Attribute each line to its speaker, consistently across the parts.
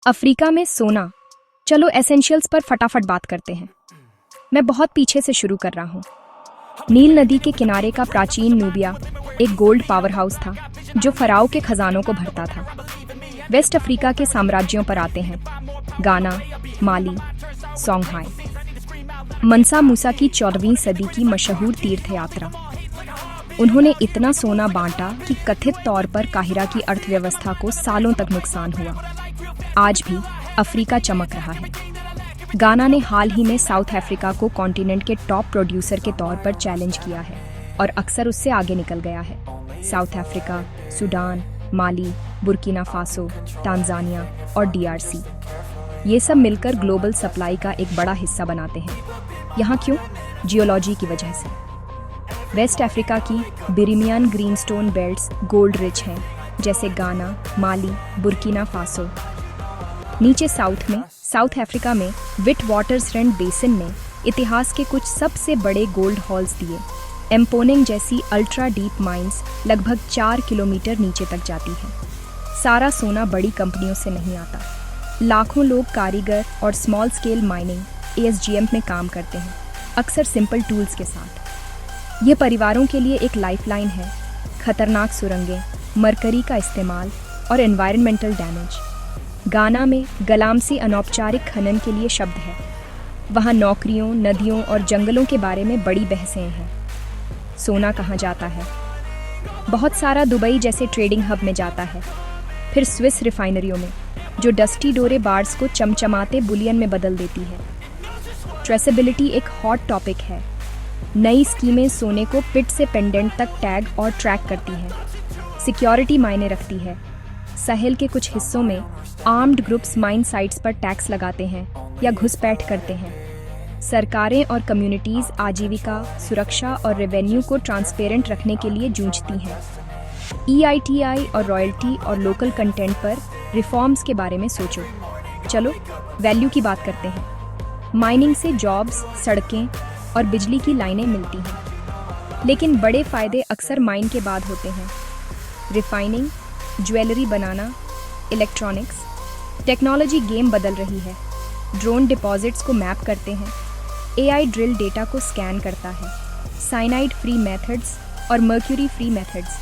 Speaker 1: Africa में सोना। चलो एसेंशियल्स पर फटाफट बात करते हैं। मैं बहुत पीछे से शुरू कर रहा हूँ। नील नदी के किनारे का प्राचीन नूबिया एक गोल्ड पावर हाउस था जो फराओ के खजानों को भरता था। वेस्ट अफ्रीका के साम्राज्यों पर आते हैं गाना, माली, सोंगहाई। मनसा मूसा की 14वीं सदी की मशहूर तीर्थ यात्रा। उन्होंने इतना सोना बांटा कि कथित तौर पर काहिरा की अर्थव्यवस्था को सालों तक नुकसान हुआ। आज भी अफ्रीका चमक रहा है। गाना ने हाल ही में साउथ अफ्रीका को कॉन्टिनेंट के टॉप प्रोड्यूसर के तौर पर चैलेंज किया है और अक्सर उससे आगे निकल गया है। साउथ अफ्रीका, सूडान, माली, बुर्किना फासो, तांजानिया और डीआरसी, ये सब मिलकर ग्लोबल सप्लाई का एक बड़ा हिस्सा बनाते हैं। यहाँ क्यों? जियोलॉजी की वजह से। वेस्ट अफ्रीका की बिरिमियन ग्रीनस्टोन बेल्ट्स गोल्ड रिच हैं, जैसे गाना, माली, बुर्किना फासो। नीचे साउथ अफ्रीका में विट वाटरसफ्रंट बेसिन ने इतिहास के कुछ सबसे बड़े गोल्ड हॉल्स दिए। एम्पोनिंग जैसी अल्ट्रा डीप माइंस लगभग 4 किलोमीटर नीचे तक जाती है। सारा सोना बड़ी कंपनियों से नहीं आता। लाखों लोग कारीगर और स्मॉल स्केल माइनिंग एएसजीएम में काम करते हैं, अक्सर सिंपल टूल्स के साथ। ये परिवारों के लिए एक लाइफलाइन है। खतरनाक सुरंगें, मरकरी का इस्तेमाल और एनवायरमेंटल डैमेज। गाना में गलामसी अनौपचारिक खनन के लिए शब्द है। वहाँ नौकरियों, नदियों और जंगलों के बारे में बड़ी बहसें हैं। सोना कहाँ जाता है? बहुत सारा दुबई जैसे ट्रेडिंग हब में जाता है, फिर स्विस रिफाइनरियों में, जो डस्टी डोरे बार्स को चमचमाते बुलियन में बदल देती है। ट्रेसेबिलिटी एक हॉट टॉपिक है। नई स्कीमें सोने को पिट से पेंडेंट तक टैग और ट्रैक करती है। सिक्योरिटी मायने रखती है। साहेल के कुछ हिस्सों में आर्म्ड ग्रुप्स माइन साइट्स पर टैक्स लगाते हैं या घुसपैठ करते हैं। सरकारें और कम्युनिटीज आजीविका, सुरक्षा और रेवेन्यू को ट्रांसपेरेंट रखने के लिए जूझती हैं। ईआईटीआई और रॉयल्टी और लोकल कंटेंट पर रिफॉर्म्स के बारे में सोचो। चलो वैल्यू की बात करते हैं। माइनिंग से जॉब्स, सड़कें और बिजली की लाइनें मिलती हैं, लेकिन बड़े फायदे अक्सर माइन के बाद होते हैं। रिफाइनिंग, ज्वेलरी बनाना, इलेक्ट्रॉनिक्स। टेक्नोलॉजी गेम बदल रही है। ड्रोन डिपॉजिट्स को मैप करते हैं, एआई ड्रिल डेटा को स्कैन करता है। साइनाइड फ्री मेथड्स और मर्क्यूरी फ्री मेथड्स,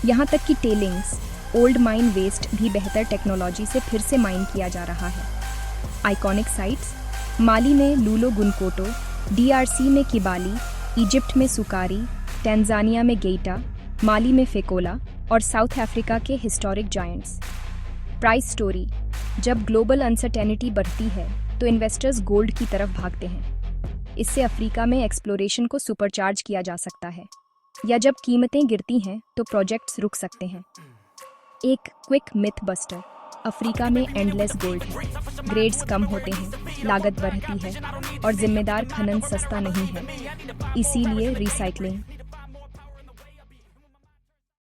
Speaker 1: यहाँ तक कि टेलिंग्स, ओल्ड माइन वेस्ट भी बेहतर टेक्नोलॉजी से फिर से माइन किया जा रहा है। आइकॉनिक साइट्स, माली में लूलो गुनकोटो, डीआरसी में किबाली, इजिप्ट में सुकारी, टैंजानिया में गेटा, माली में फेकोला और साउथ अफ्रीका के हिस्टोरिक जायंट्स। Price story. जब ग्लोबल अनसर्टेनिटी बढ़ती है तो इन्वेस्टर्स गोल्ड की तरफ भागते हैं। इससे अफ्रीका में एक्सप्लोरेशन को सुपरचार्ज किया जा सकता है, या जब कीमतें गिरती हैं तो प्रोजेक्ट्स रुक सकते हैं। एक क्विक मिथ बस्टर। अफ्रीका में एंडलेस गोल्ड है। ग्रेड्स कम होते हैं, लागत बढ़ती है और जिम्मेदार खनन सस्ता नहीं है। इसीलिए रिसाइकलिंग,